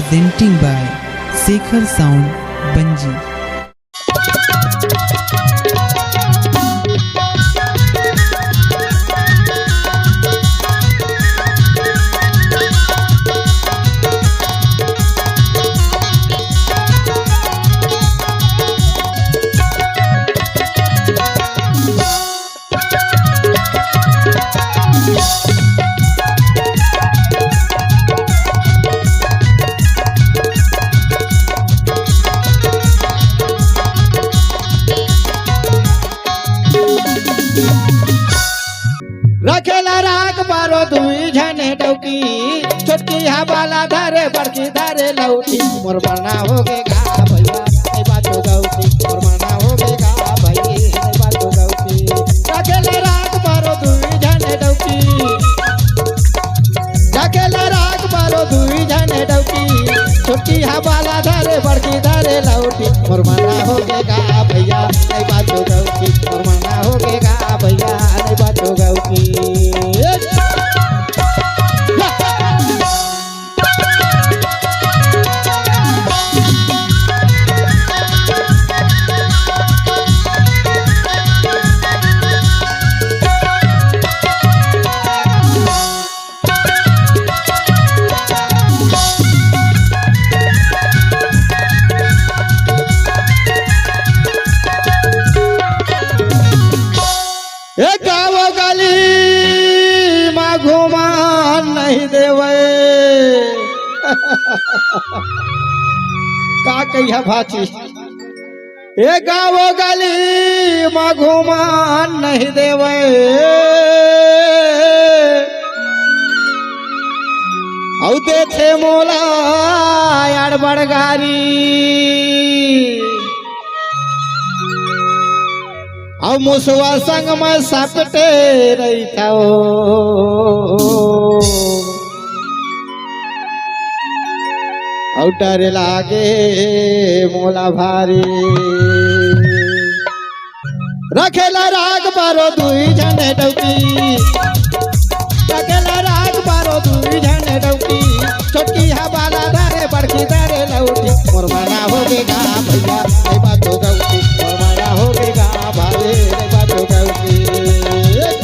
presenting by Sekhar Sound Banji. रखेला राग बारो दुई झने डौकी छोटकी हवाला धारे बड़की धारे लौटी मोर मरना हो गे गा भैया नहीं बातो गौती मोर मरना हो गे गा भाई नहीं बातो गौती रखेला राग बारो दुई झने डौकी रखेला राग बारो दुई झने डौकी छोटकी हवाला धारे बड़की धारे लौटी मोर मरना हो गे गा भैया नहीं बातो गौती मोर मरना हो गे गा भैया नहीं बातो गौती गाँव गली माँ घुमान नहीं देवे का कहिया भाची ए गाँव गली माँ घुमान नहीं देवे औ देखे मोला यार बड़गारी अब मुसवा संग में सपटे रही था और डर लागे मोला भारी रखेला राग बारो दुई झने डौकी रखेला राग बारो दुई झने डौकी छोटकी हवाला धारे बड़की धारे लौटी मोर मना हो गेगा भैया नहीं बातो गौती मोर मना हो गेगा भाई नहीं बातो गौती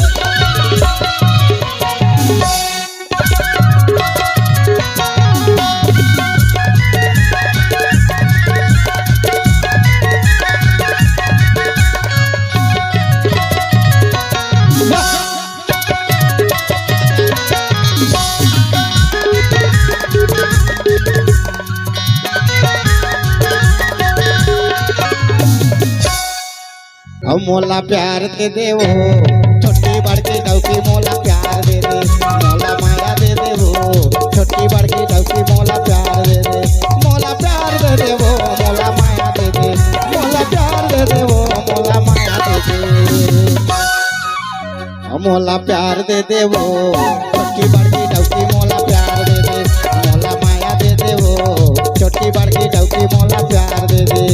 अब मोला प्यार दे दे वो छोटी बड़की डौकी मोला प्यार दे दे मोला माया दे दे वो छोटी बड़की डौकी मोला प्यार दे दे मोला प्यार दे दे वो मोला माया दे दे मोला प्यार दे दे वो मोला माया दे दे मोला प्यार दे दे वो छोटी बड़की डौकी मोला प्यार दे दे मोला माया दे दे वो छोटी बड़की डौकी मोला प्यार दे दे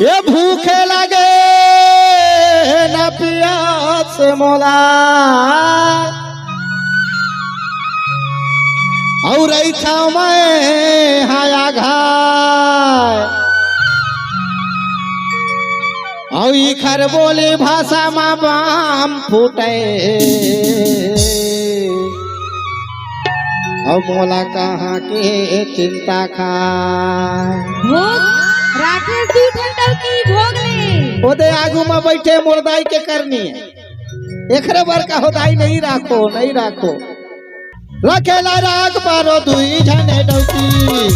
ये भूखे लगे न प्यास मोला और ऐसा मैं हाया घाय और इखर बोली भाषा में बाम फूटे और मोला कहाँ के चिंता खाए राकेश दी ठंडर की भोग ले ओदे आगू में बैठे मुर्दाई के करनी है एकरे बर का होदाई नहीं राखो नहीं राखो रखेला राग पारो दुई झने डौकी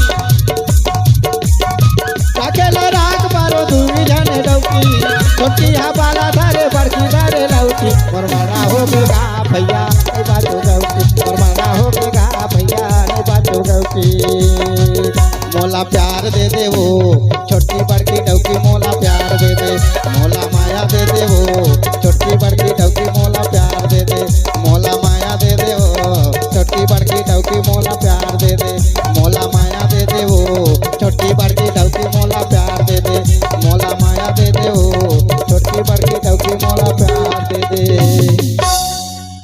रखेला राग पारो दुई झने डौकी छोटी हवाला धारे बड़की धारे लौटी मोर मना हो गेगा भैया नहीं बातो गौती मोर मना हो गेगा भैया नहीं बातो गौती मोला प्यार दे दे वो छोटी बड़की डौकी मोला माया दे दे हो छोटी